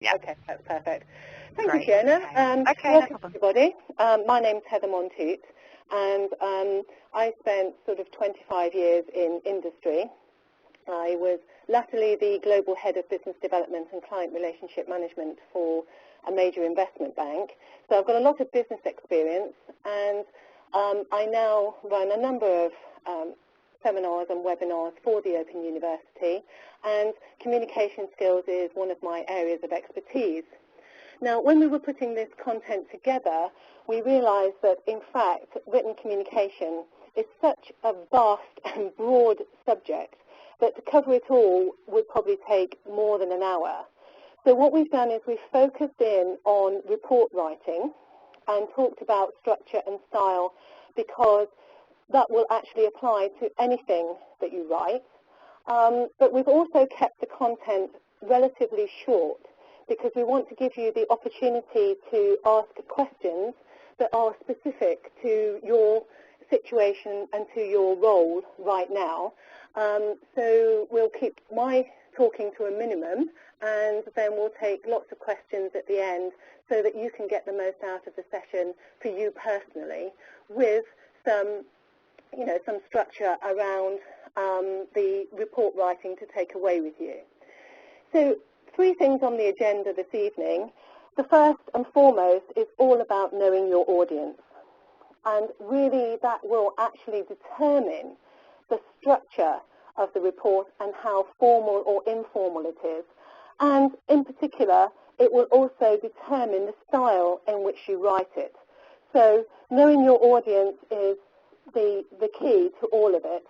Yeah. Okay, that's perfect. Thank Great. you, Fiona. Okay, welcome, no problem. everybody. My name's Heather Montoute, and I spent sort of 25 years in industry. I was latterly the Global Head of Business Development and Client Relationship Management for a major investment bank. So I've got a lot of business experience, and I now run a number of seminars and webinars for the Open University, and communication skills is one of my areas of expertise. Now, when we were putting this content together, we realized that, in fact, written communication is such a vast and broad subject that to cover it all would probably take more than an hour. So what we've done is we've focused in on report writing and talked about structure and style, because that will actually apply to anything that you write. But we've also kept the content relatively short, because we want to give you the opportunity to ask questions that are specific to your situation and to your role right now. So we'll keep my talking to a minimum, and then we'll take lots of questions at the end so that you can get the most out of the session for you personally, with some structure around the report writing to take away with you. So 3 things on the agenda this evening. The first and foremost is all about knowing your audience. And really that will actually determine the structure of the report and how formal or informal it is. And in particular, it will also determine the style in which you write it. So knowing your audience is the key to all of it.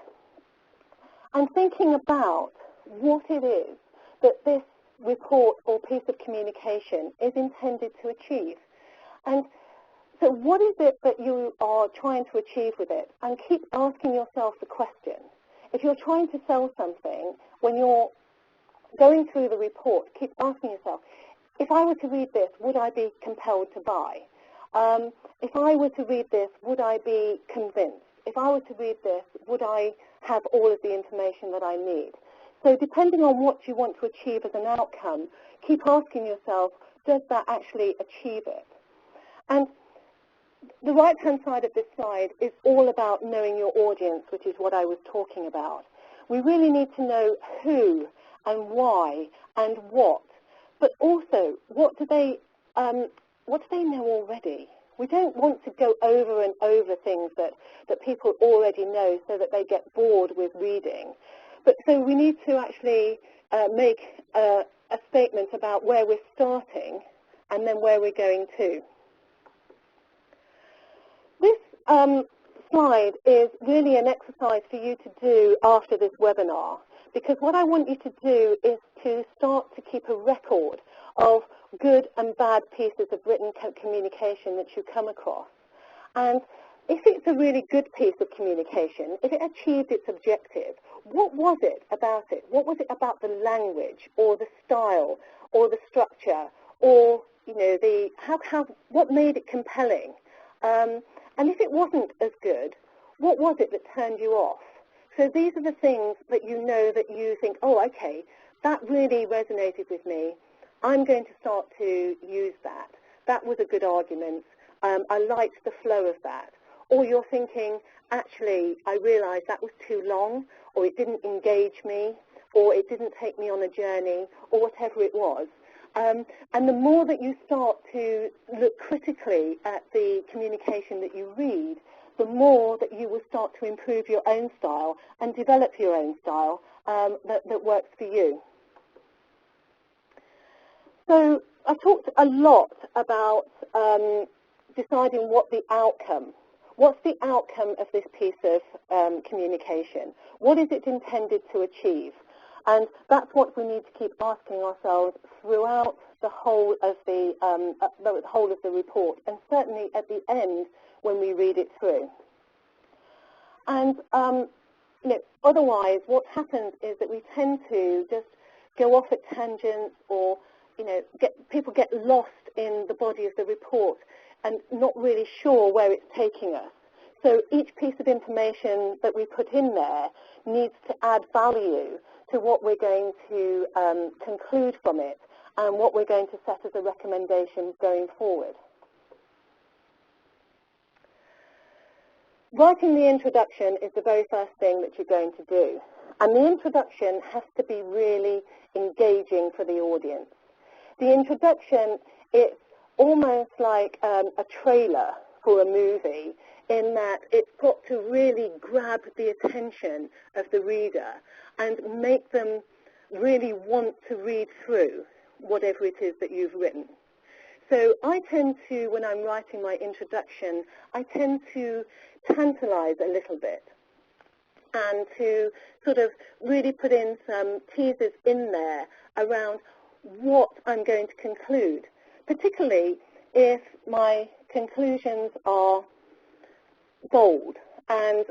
And thinking about what it is that this report or piece of communication is intended to achieve. And so what is it that you are trying to achieve with it? And keep asking yourself the question. If you're trying to sell something, when you're going through the report, keep asking yourself, if I were to read this, would I be compelled to buy? If I were to read this, would I be convinced? If I were to read this, would I have all of the information that I need? So depending on what you want to achieve as an outcome, keep asking yourself, does that actually achieve it? And the right-hand side of this slide is all about knowing your audience, which is what I was talking about. We really need to know who and why and what, but also what do they know already? We don't want to go over and over things that people already know so that they get bored with reading. But so we need to actually make a statement about where we're starting and then where we're going to. This slide is really an exercise for you to do after this webinar, because what I want you to do is to start to keep a record of good and bad pieces of written communication that you come across. And if it's a really good piece of communication, if it achieved its objective, what was it about it? What was it about the language or the style or the structure, or what made it compelling? And if it wasn't as good, what was it that turned you off? So these are the things that you know that you think, oh, okay, that really resonated with me. I'm going to start to use that. That was a good argument. I liked the flow of that. Or you're thinking, actually, I realized that was too long, or it didn't engage me, or it didn't take me on a journey, or whatever it was. And the more that you start to look critically at the communication that you read, the more that you will start to improve your own style and develop your own style that works for you. So I talked a lot about deciding what's the outcome of this piece of communication. What is it intended to achieve? And that's what we need to keep asking ourselves throughout the whole of the report, and certainly at the end when we read it through. And otherwise, what happens is that we tend to just go off at tangents, or people get lost in the body of the report and not really sure where it's taking us. So each piece of information that we put in there needs to add value to what we're going to conclude from it, and what we're going to set as a recommendation going forward. Writing the introduction is the very first thing that you're going to do. And the introduction has to be really engaging for the audience. The introduction, it's almost like a trailer for a movie, in that it's got to really grab the attention of the reader and make them really want to read through whatever it is that you've written. So I tend to, when I'm writing my introduction, I tend to tantalize a little bit and to sort of really put in some teasers in there around what I'm going to conclude, particularly if my conclusions are bold and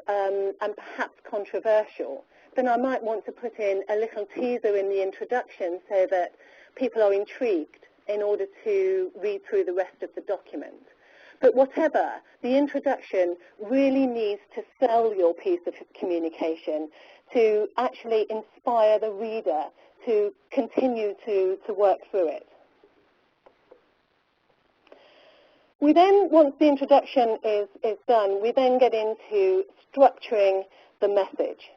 perhaps controversial. Then I might want to put in a little teaser in the introduction so that people are intrigued in order to read through the rest of the document. But whatever, the introduction really needs to sell your piece of communication, to actually inspire the reader to continue to work through it. We then, once the introduction is done, we then get into structuring the message.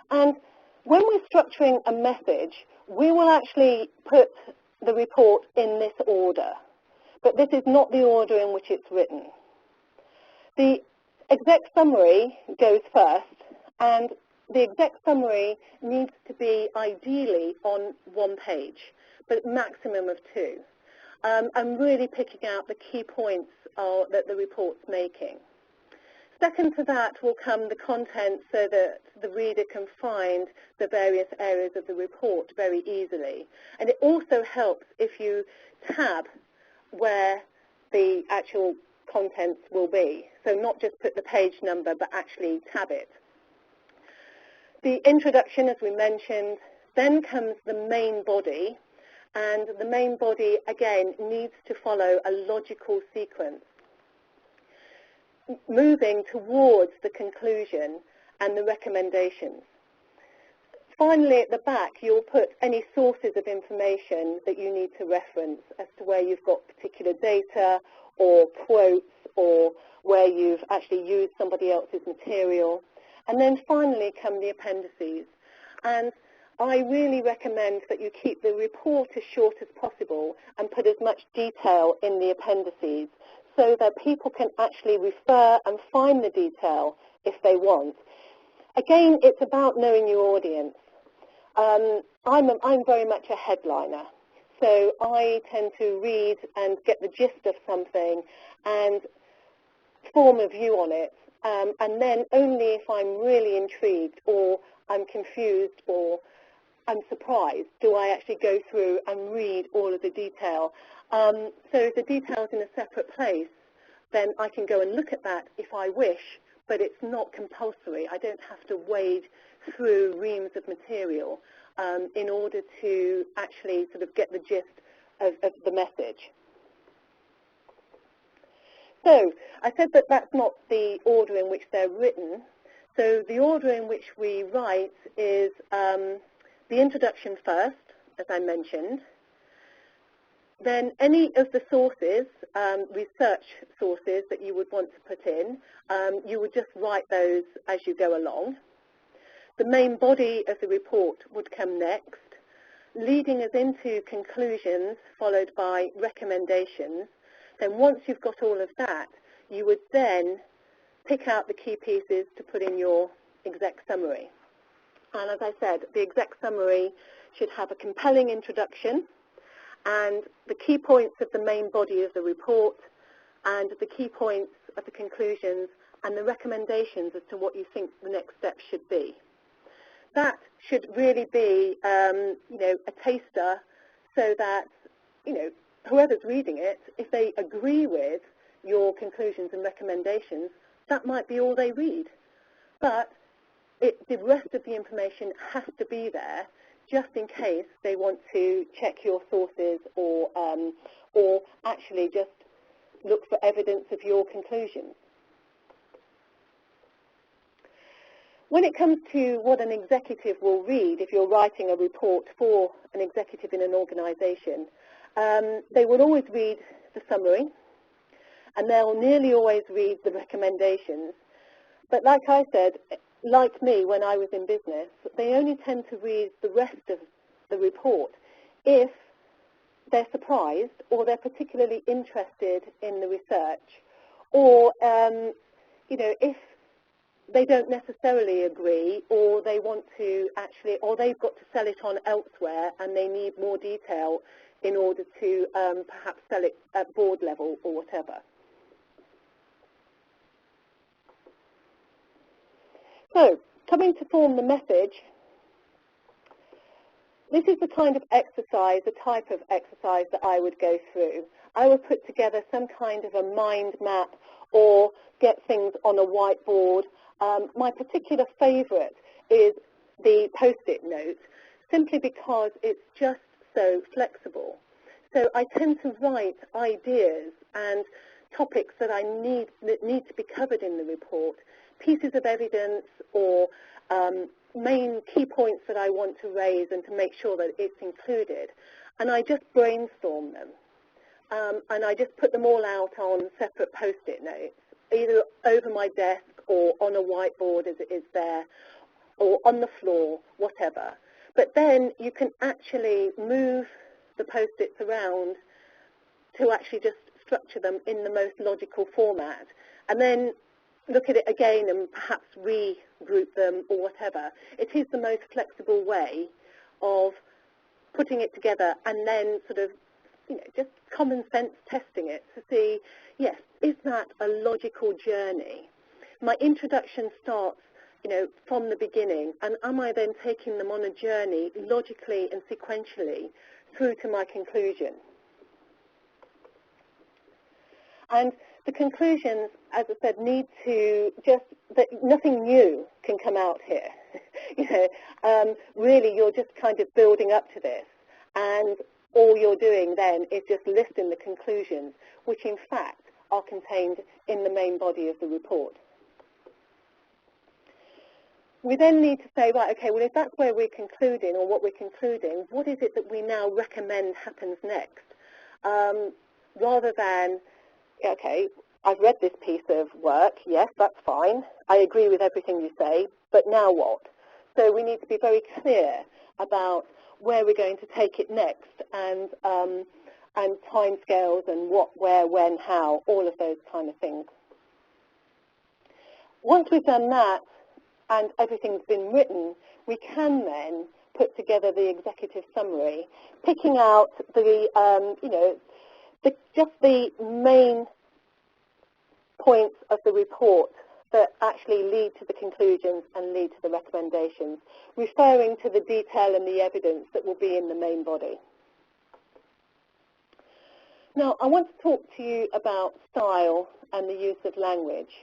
And when we're structuring a message, we will actually put the report in this order. But this is not the order in which it's written. The exec summary goes first, and the exec summary needs to be ideally on 1 page, but maximum of 2. And really picking out the key points that the report's making. Second to that will come the content, so that the reader can find the various areas of the report very easily. And it also helps if you tab where the actual contents will be. So not just put the page number, but actually tab it. The introduction, as we mentioned, then comes the main body. And the main body, again, needs to follow a logical sequence, moving towards the conclusion and the recommendations. Finally, at the back, you'll put any sources of information that you need to reference as to where you've got particular data or quotes or where you've actually used somebody else's material. And then finally come the appendices. And I really recommend that you keep the report as short as possible and put as much detail in the appendices so that people can actually refer and find the detail if they want. Again, it's about knowing your audience. I'm very much a headliner, so I tend to read and get the gist of something and form a view on it, and then only if I'm really intrigued or I'm confused or I'm surprised do I actually go through and read all of the detail. So if the detail's in a separate place, then I can go and look at that if I wish, but it's not compulsory. I don't have to wade through reams of material in order to actually sort of get the gist of the message. So I said that that's not the order in which they're written. So the order in which we write is the introduction first, as I mentioned. Then any of the sources, research sources that you would want to put in, you would just write those as you go along. The main body of the report would come next, leading us into conclusions followed by recommendations. Then once you've got all of that, you would then pick out the key pieces to put in your exec summary. And as I said, the exec summary should have a compelling introduction and the key points of the main body of the report and the key points of the conclusions and the recommendations as to what you think the next step should be. That should really be, a taster so that, whoever's reading it, if they agree with your conclusions and recommendations, that might be all they read. But the rest of the information has to be there just in case they want to check your sources or actually just look for evidence of your conclusions. When it comes to what an executive will read, if you're writing a report for an executive in an organisation, they will always read the summary, and they'll nearly always read the recommendations. But like I said, like me when I was in business, they only tend to read the rest of the report if they're surprised or they're particularly interested in the research, or if they don't necessarily agree, or they want to actually, or they've got to sell it on elsewhere and they need more detail in order to perhaps sell it at board level or whatever. So, coming to form the message, this is the kind of exercise, the type of exercise that I would go through. I would put together some kind of a mind map or get things on a whiteboard. My particular favourite is the Post-it note, simply because it's just so flexible. So I tend to write ideas and topics that need to be covered in the report, pieces of evidence or main key points that I want to raise and to make sure that it's included. And I just brainstorm them. And I just put them all out on separate Post-it notes, either over my desk or on a whiteboard as it is there, or on the floor, whatever. But then you can actually move the Post-its around to actually just structure them in the most logical format, and then look at it again and perhaps regroup them or whatever. It is the most flexible way of putting it together and then sort of, just common sense testing it to see, yes, is that a logical journey? My introduction starts, from the beginning, and am I then taking them on a journey logically and sequentially through to my conclusion? And the conclusions, as I said, need to that nothing new can come out here. Really, you're just kind of building up to this, and all you're doing then is just listing the conclusions, which in fact are contained in the main body of the report. We then need to say, right, okay, well, if that's where we're concluding or what we're concluding, what is it that we now recommend happens next? Rather than, okay, I've read this piece of work, yes, that's fine, I agree with everything you say, but now what? So we need to be very clear about where we're going to take it next, and timescales and what, where, when, how, all of those kind of things. Once we've done that and everything's been written, we can then put together the executive summary, picking out just the main points of the report that actually lead to the conclusions and lead to the recommendations, referring to the detail and the evidence that will be in the main body. Now, I want to talk to you about style and the use of language.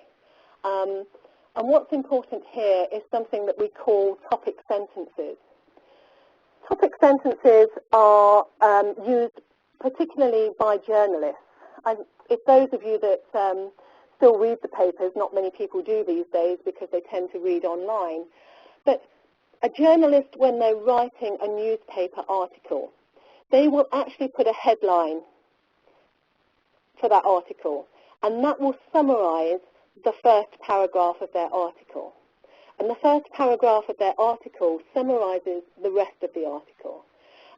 And what's important here is something that we call topic sentences. Topic sentences are used particularly by journalists. And if those of you that still read the papers, not many people do these days because they tend to read online, but a journalist, when they're writing a newspaper article, they will actually put a headline for that article, and that will summarize the first paragraph of their article. And the first paragraph of their article summarizes the rest of the article.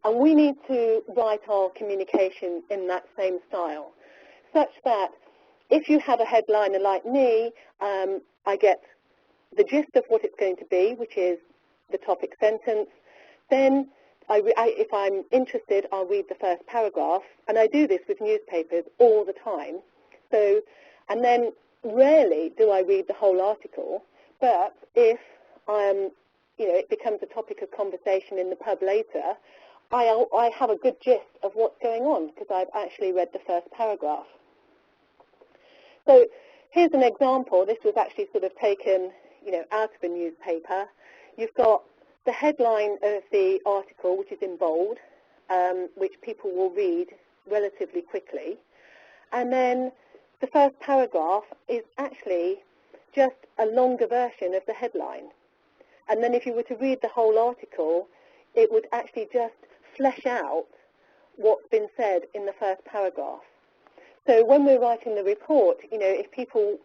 And we need to write our communication in that same style, such that if you have a headliner like me, I get the gist of what it's going to be, which is the topic sentence. Then, if I'm interested, I'll read the first paragraph, and I do this with newspapers all the time. So, and then rarely do I read the whole article, but if it becomes a topic of conversation in the pub later, I have a good gist of what's going on because I've actually read the first paragraph. So here's an example. This was actually sort of taken, out of a newspaper. You've got the headline of the article, which is in bold, which people will read relatively quickly. And then the first paragraph is actually just a longer version of the headline. And then if you were to read the whole article, it would actually just flesh out what's been said in the first paragraph. So when we're writing the report, if people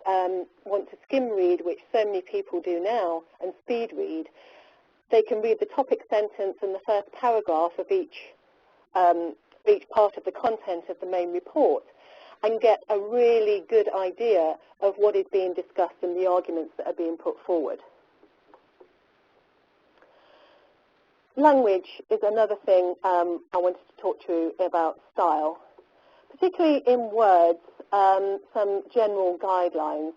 want to skim read, which so many people do now, and speed read, they can read the topic sentence and the first paragraph of each part of the content of the main report and get a really good idea of what is being discussed and the arguments that are being put forward. Language is another thing I wanted to talk to you about style, particularly in words, some general guidelines.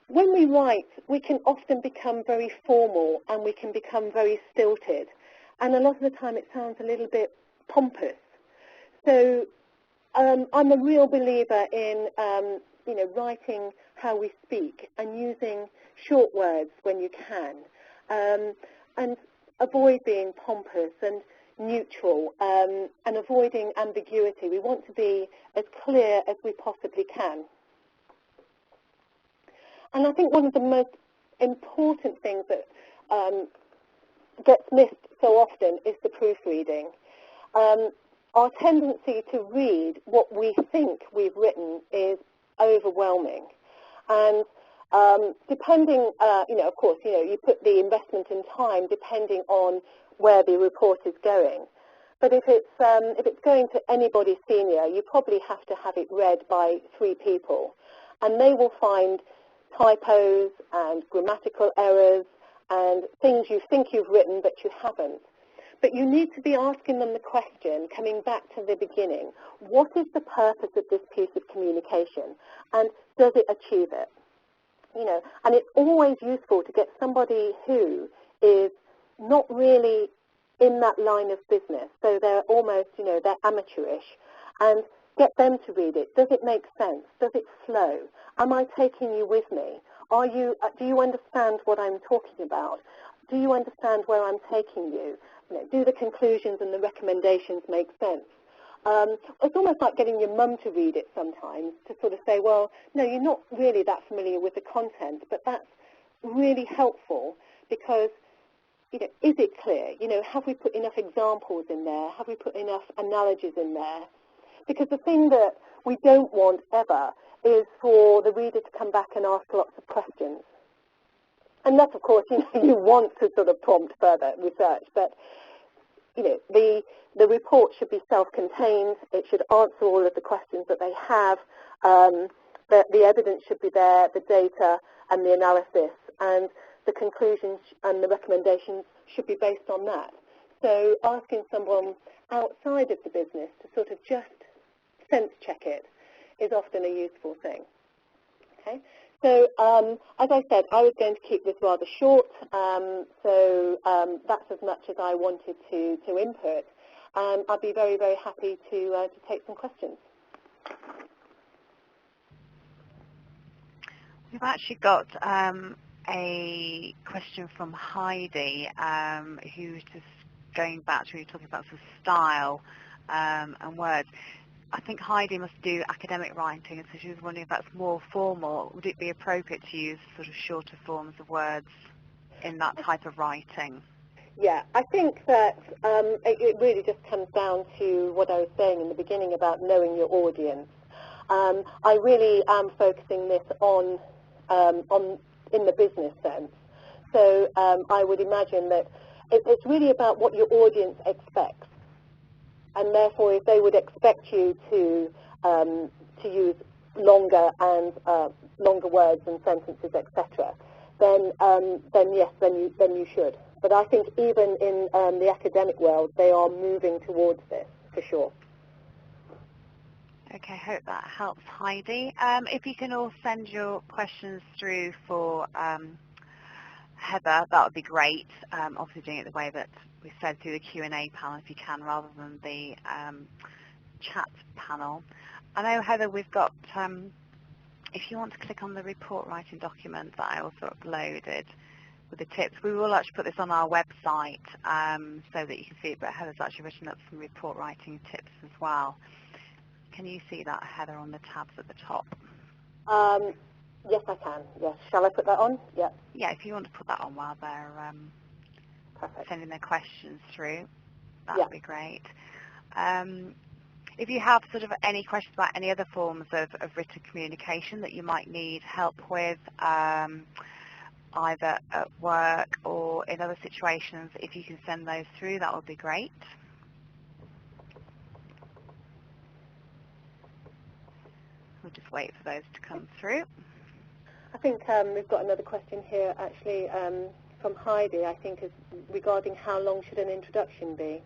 When we write, we can often become very formal and we can become very stilted. And a lot of the time it sounds a little bit pompous. So I'm a real believer in, writing how we speak and using short words when you can. And avoid being pompous and neutral and avoiding ambiguity. We want to be as clear as we possibly can. And I think one of the most important things that gets missed so often is the proofreading. Our tendency to read what we think we've written is overwhelming. And depending, of course, you put the investment in time depending on where the report is going. But if it's going to anybody senior, you probably have to have it read by 3 people. And they will find typos and grammatical errors and things you think you've written but you haven't. But you need to be asking them the question, coming back to the beginning, what is the purpose of this piece of communication and does it achieve it? And it's always useful to get somebody who is not really in that line of business, so they're almost, they're amateurish, and get them to read it. Does it make sense? Does it flow? Am I taking you with me? Do you understand what I'm talking about? Do you understand where I'm taking you? Do the conclusions and the recommendations make sense? It's almost like getting your mum to read it sometimes, to sort of say, well, no, you're not really that familiar with the content, but that's really helpful because, is it clear? Have we put enough examples in there? Have we put enough analogies in there? Because the thing that we don't want ever is for the reader to come back and ask lots of questions. Unless, of course, you want to sort of prompt further research, but the report should be self-contained. It should answer all of the questions that they have. The evidence should be there, the data and the analysis, and the conclusions and the recommendations should be based on that. So asking someone outside of the business to sort of just sense check it is often a useful thing. Okay. So, as I said, I was going to keep this rather short, that's as much as I wanted to input. I'd be very, very happy to take some questions. We've actually got a question from Heidi, who's just going back to talking about some style and words. I think Heidi must do academic writing, and so she was wondering if that's more formal. Would it be appropriate to use sort of shorter forms of words in that type of writing? Yeah, I think that it really just comes down to what I was saying in the beginning about knowing your audience. I really am focusing this on in the business sense. So I would imagine that it's really about what your audience expects. And therefore, if they would expect you to use longer words and sentences, etc., then yes, then you should. But I think even in the academic world, they are moving towards this for sure. Okay, hope that helps, Heidi. If you can all send your questions through for Heather, that would be great. Obviously doing it the way that we said through the Q&A panel if you can, rather than the chat panel. I know, Heather, we've got, if you want to click on the report writing document that I also uploaded with the tips, we will actually put this on our website so that you can see it, but Heather's actually written up some report writing tips as well. Can you see that, Heather, on the tabs at the top? Yes, I can. Yes. Shall I put that on? Yeah. Yeah, if you want to put that on while they're Perfect. sending their questions through, that Yeah. would be great. If you have sort of any questions about any other forms of written communication that you might need help with, either at work or in other situations, if you can send those through, that would be great. We'll just wait for those to come through. I think we've got another question here, actually, from Heidi, I think, is regarding how long should an introduction be?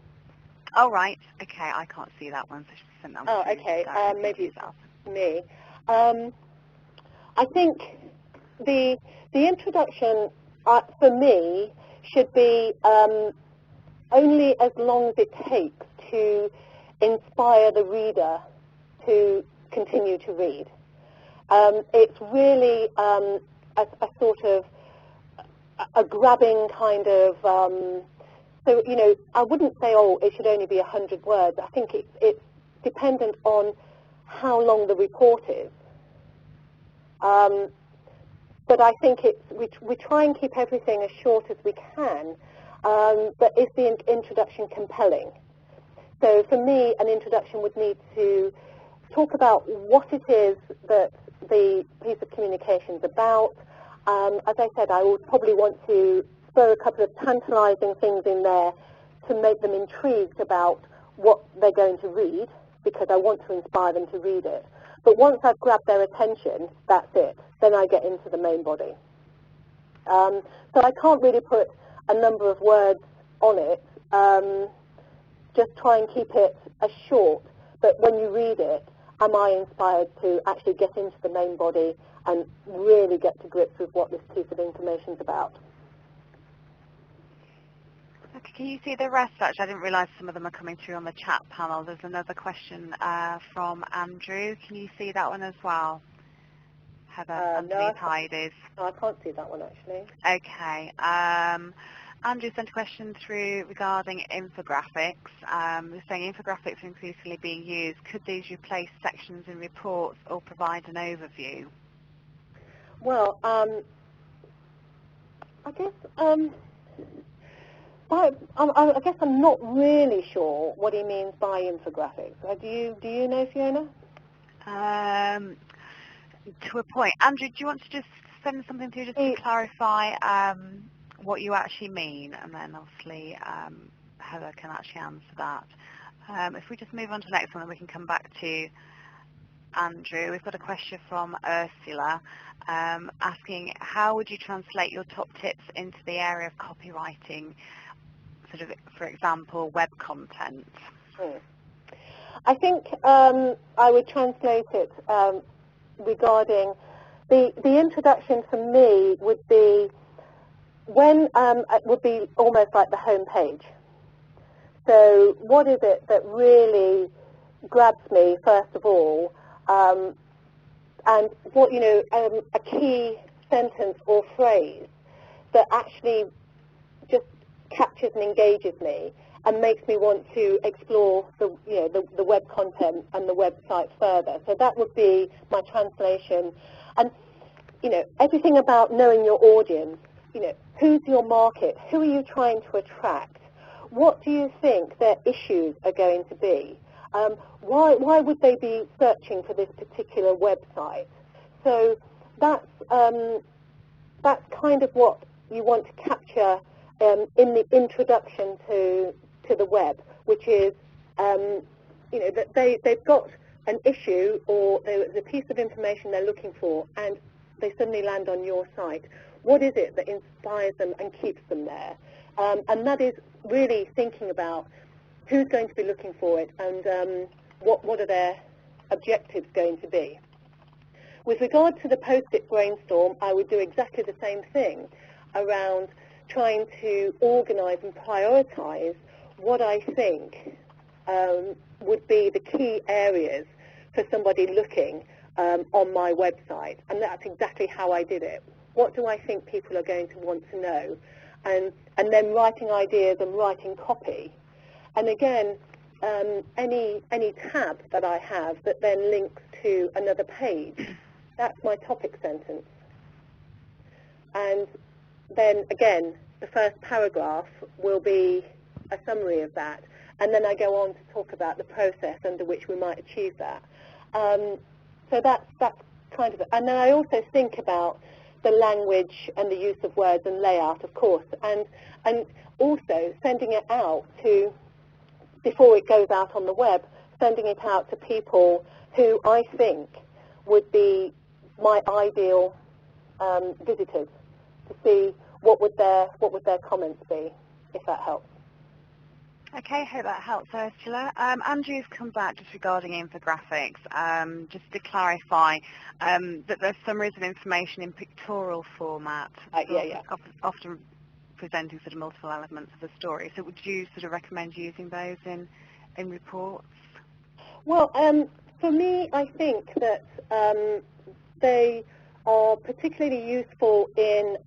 Oh, right. Okay, I can't see that one, so she's sent that one through. Okay. Maybe it's yourself. me. I think the introduction, for me, should be only as long as it takes to inspire the reader to continue to read. It's really a sort of a grabbing kind of, so, you know, I wouldn't say, oh, it should only be 100 words. I think it's dependent on how long the report is. But I think we try and keep everything as short as we can, but is the introduction compelling? So for me, an introduction would need to talk about what it is that the piece of communication is about. As I said, I would probably want to throw a couple of tantalizing things in there to make them intrigued about what they're going to read, because I want to inspire them to read it. But once I've grabbed their attention, that's it. Then I get into the main body. So I can't really put a number of words on it. Just try and keep it as short, but when you read it, am I inspired to actually get into the main body and really get to grips with what this piece of information is about? Okay, can you see the rest, actually? I didn't realise some of them are coming through on the chat panel. There's another question from Andrew. Can you see that one as well? Heather, underneath Heidi's. No, I can't see that one, actually. Okay. Andrew sent a question through regarding infographics. They're saying infographics are increasingly being used. Could these replace sections in reports or provide an overview? Well, I guess I guess I'm not really sure what he means by infographics. Do you know, Fiona? To a point. Andrew, do you want to just send something through just to clarify what you actually mean, and then obviously Heather can actually answer that. If we just move on to the next one, then we can come back to Andrew. We've got a question from Ursula asking, how would you translate your top tips into the area of copywriting, sort of, for example, web content? I think I would translate it regarding the introduction for me would be it would be almost like the home page. So what is it that really grabs me, first of all, and what, you know, a key sentence or phrase that actually just captures and engages me and makes me want to explore the web content and the website further. So that would be my translation. And, you know, everything about knowing your audience, you know, who's your market, who are you trying to attract, what do you think their issues are going to be, why would they be searching for this particular website? So that's kind of what you want to capture in the introduction to the web, which is, you know, that they've got an issue or there's a piece of information they're looking for, and they suddenly land on your site. What is it that inspires them and keeps them there? And that is really thinking about who's going to be looking for it and what are their objectives going to be. With regard to the post-it brainstorm, I would do exactly the same thing around trying to organize and prioritize what I think would be the key areas for somebody looking on my website. And that's exactly how I did it. What do I think people are going to want to know? And then writing ideas and writing copy. And again, any tab that I have that then links to another page That's my topic sentence. And then, again, the first paragraph will be a summary of that. And then I go on to talk about the process under which we might achieve that. So that's kind of it. And then I also think about the language and the use of words and layout, of course, and also sending it out to, before it goes out on the web, sending it out to people who I think would be my ideal visitors, to see what would their comments be, if that helps. Okay, hope that helps, Ursula. Andrew's come back just regarding infographics, just to clarify that there's summaries of information in pictorial format, often presenting sort of multiple elements of the story. So would you sort of recommend using those in reports? Well, for me, I think that they are particularly useful in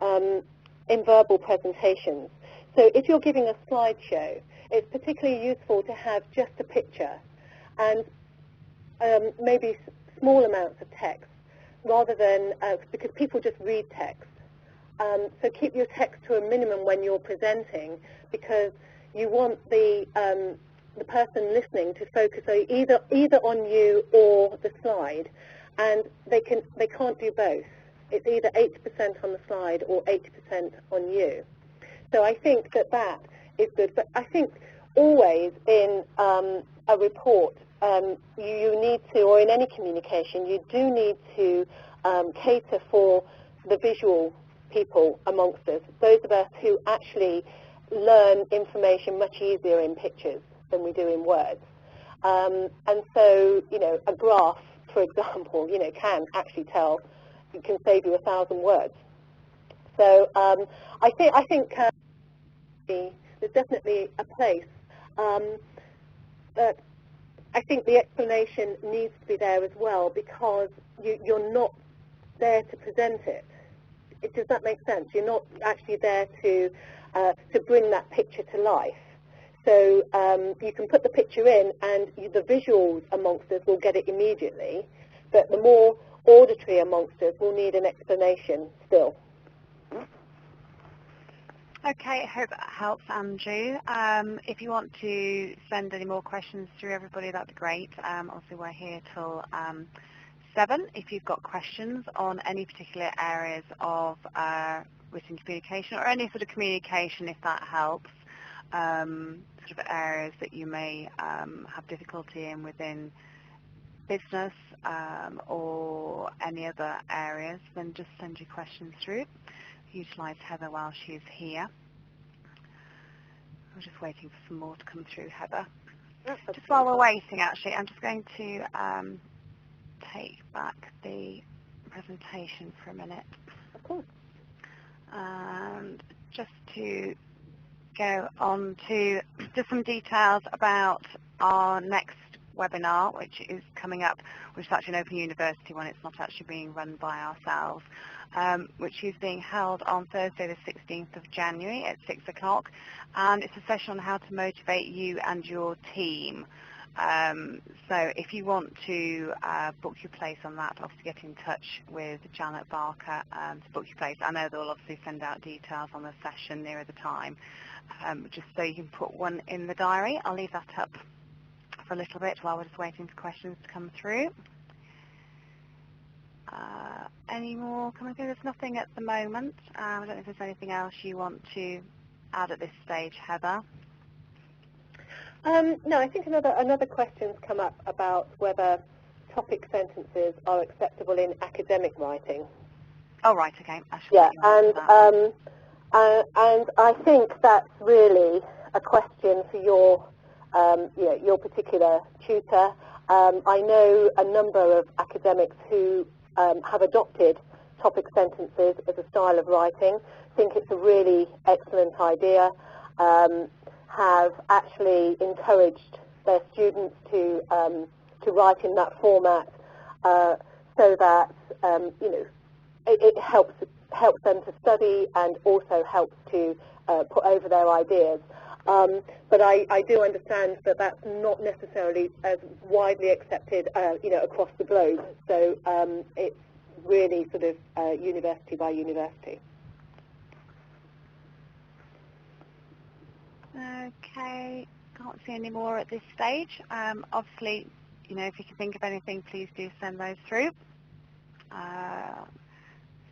verbal presentations. So if you're giving a slideshow, it's particularly useful to have just a picture and maybe small amounts of text, rather than, because people just read text. So keep your text to a minimum when you're presenting, because you want the person listening to focus either on you or the slide, and they can't do both. It's either 80% on the slide or 80% on you. So I think that is good. But I think always in a report, you need to, or in any communication, you do need to cater for the visual people amongst us, those of us who actually learn information much easier in pictures than we do in words. And so, a graph, for example, can actually can save you 1,000 words. So I think there's definitely a place, but I think the explanation needs to be there as well, because you're not there to present it. Does that make sense? You're not actually there to bring that picture to life. So you can put the picture in, and the visuals amongst us will get it immediately, but the more auditory amongst us will need an explanation still. Okay, I hope that helps, Andrew. If you want to send any more questions through, everybody, that'd be great. Obviously, we're here till 7. If you've got questions on any particular areas of written communication, or any sort of communication, if that helps, sort of areas that you may have difficulty in within business or any other areas, then just send your questions through. Utilise Heather while she's here. I'm just waiting for some more to come through, Heather. Just while we're waiting, actually, I'm just going to take back the presentation for a minute. Of course. And just to go on to just some details about our next webinar, which is coming up, which is actually an open university one. It's not actually being run by ourselves, which is being held on Thursday the 16th of January at 6 o'clock, and it's a session on how to motivate you and your team. So if you want to book your place on that, obviously get in touch with Janet Barker to book your place. I know they'll obviously send out details on the session nearer the time, just so you can put one in the diary. I'll leave that up for a little bit while we're just waiting for questions to come through. Any more coming through? There's nothing at the moment. I don't know if there's anything else you want to add at this stage, Heather. No, I think another question's come up about whether topic sentences are acceptable in academic writing. Oh, right, okay. Yeah, and I think that's really a question for your particular tutor. I know a number of academics who have adopted topic sentences as a style of writing. Think it's a really excellent idea. Have actually encouraged their students to write in that format, so that it helps them to study and also helps to put over their ideas. But I do understand that that's not necessarily as widely accepted, across the globe. So it's really sort of university by university. Okay, can't see any more at this stage. Obviously, if you can think of anything, please do send those through.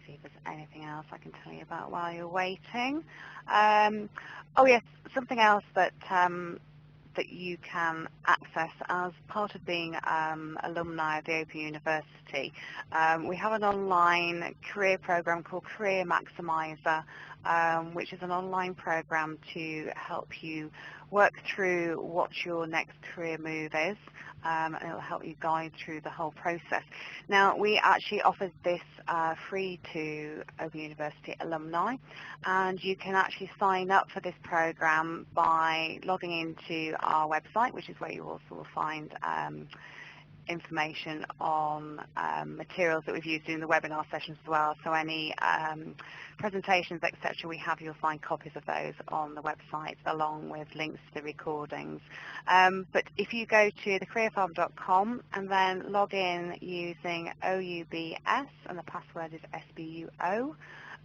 See if there's anything else I can tell you about while you're waiting. Oh yes, something else that that you can access as part of being alumni of the Open University. We have an online career program called Career Maximizer, which is an online program to help you work through what your next career move is, and it will help you guide through the whole process. Now, we actually offer this free to Open University alumni, and you can actually sign up for this program by logging into our website, which is where you also will find information on materials that we've used in the webinar sessions as well. So any presentations, etc., you'll find copies of those on the website along with links to the recordings. But if you go to thecareerfarm.com and then log in using OUBS, and the password is SBUO,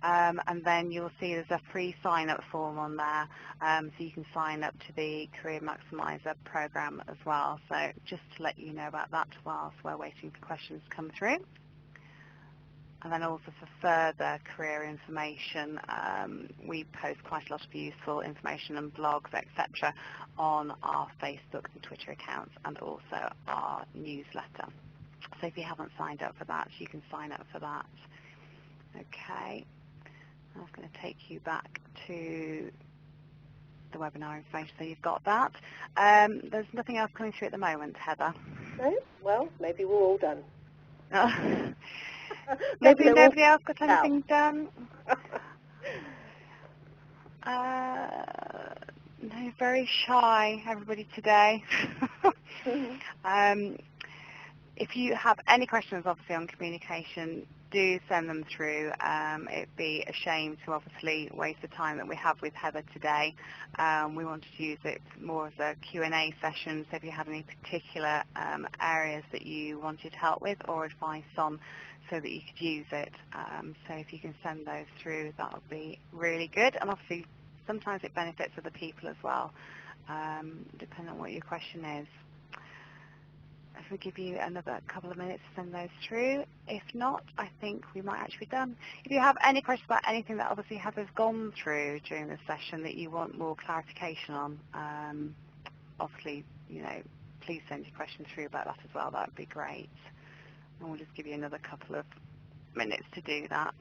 and then you'll see there's a free sign-up form on there, so you can sign up to the Career Maximizer program as well. So just to let you know about that whilst we're waiting for questions to come through. And then also for further career information, we post quite a lot of useful information and blogs, etc., on our Facebook and Twitter accounts, and also our newsletter. So if you haven't signed up for that, you can sign up for that. Okay. I was going to take you back to the webinar information, so you've got that. There's nothing else coming through at the moment, Heather. No? Well, maybe we're all done. Maybe nobody else got anything done? No, very shy, everybody today. If you have any questions, obviously, on communication, do send them through. It'd be a shame to obviously waste the time that we have with Heather today. We wanted to use it more as a Q&A session, so if you have any particular areas that you wanted help with or advice on so that you could use it. So if you can send those through, that would be really good. And obviously, sometimes it benefits other people as well, depending on what your question is. If we give you another couple of minutes to send those through. If not, I think we might actually be done. If you have any questions about anything that obviously has gone through during the session that you want more clarification on, obviously, please send your questions through about that as well. That would be great. And we'll just give you another couple of minutes to do that.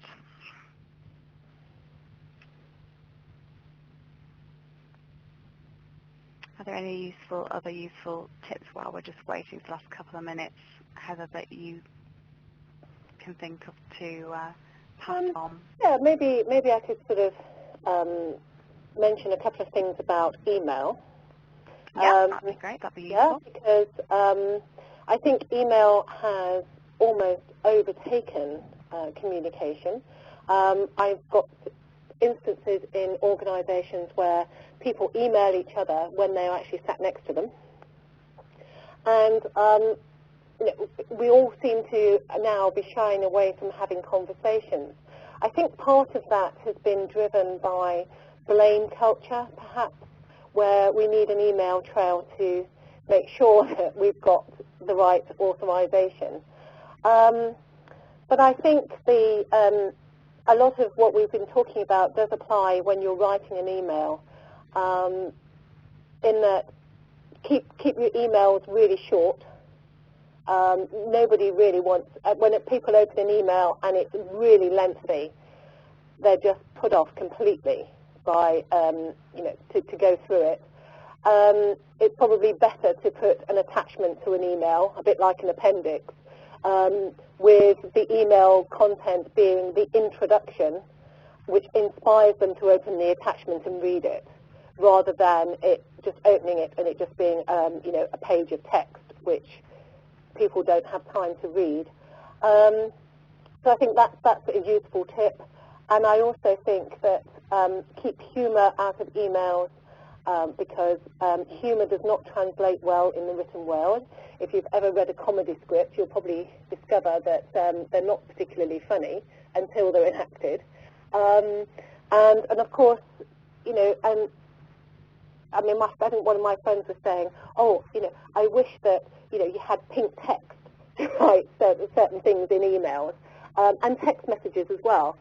Are there any other useful tips while we're just waiting for the last couple of minutes, Heather, that you can think of to pass on? Yeah, maybe I could sort of mention a couple of things about email. Yeah, that'd be great. That'd be useful. Yeah, because I think email has almost overtaken communication. I've got instances in organisations where people email each other when they're actually sat next to them. And we all seem to now be shying away from having conversations. I think part of that has been driven by blame culture, perhaps, where we need an email trail to make sure that we've got the right authorization. But I think a lot of what we've been talking about does apply when you're writing an email, in that keep your emails really short. Nobody really wants, when people open an email and it's really lengthy, they're just put off completely by, to go through it. It's probably better to put an attachment to an email, a bit like an appendix, with the email content being the introduction, which inspires them to open the attachment and read it, rather than it just opening it and it just being, a page of text, which people don't have time to read. So I think that's a useful tip. And I also think that keep humour out of emails, because humour does not translate well in the written world. if you've ever read a comedy script, you'll probably discover that they're not particularly funny until they're enacted. And of course, you know, I mean, I think one of my friends was saying, oh, you know, I wish that, you know, you had pink text to write certain things in emails, and text messages as well,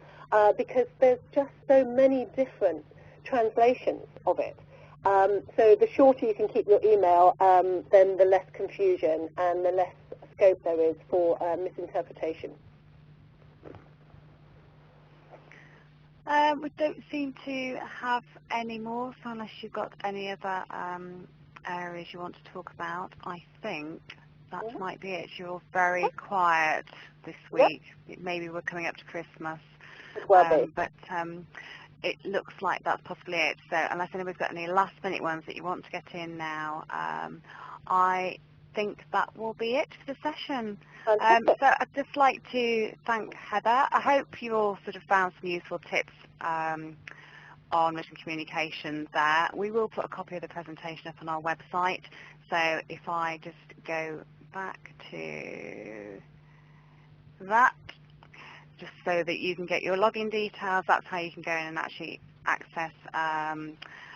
because there's just so many different translations of it. So the shorter you can keep your email, then the less confusion and the less scope there is for misinterpretation. We don't seem to have any more, so unless you've got any other areas you want to talk about, I think that might be it. You're very quiet this week. Yep. Maybe we're coming up to Christmas, but it looks like that's possibly it. So unless anybody's got any last-minute ones that you want to get in now, I think that will be it for the session. So I'd just like to thank Heather. I hope you all sort of found some useful tips on written communication there. We will put a copy of the presentation up on our website. So if I just go back to that, just so that you can get your login details, that's how you can go in and actually access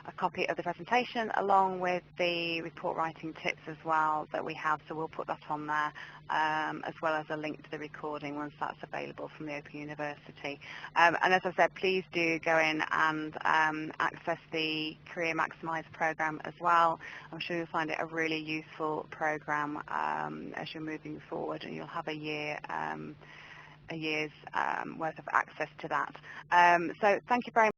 a copy of the presentation along with the report writing tips as well that we have. So we'll put that on there, as well as a link to the recording once that's available from the Open University. And as I said, please do go in and access the Career Maximizer program as well. I'm sure you'll find it a really useful program as you're moving forward, and you'll have a year's worth of access to that. So thank you very much.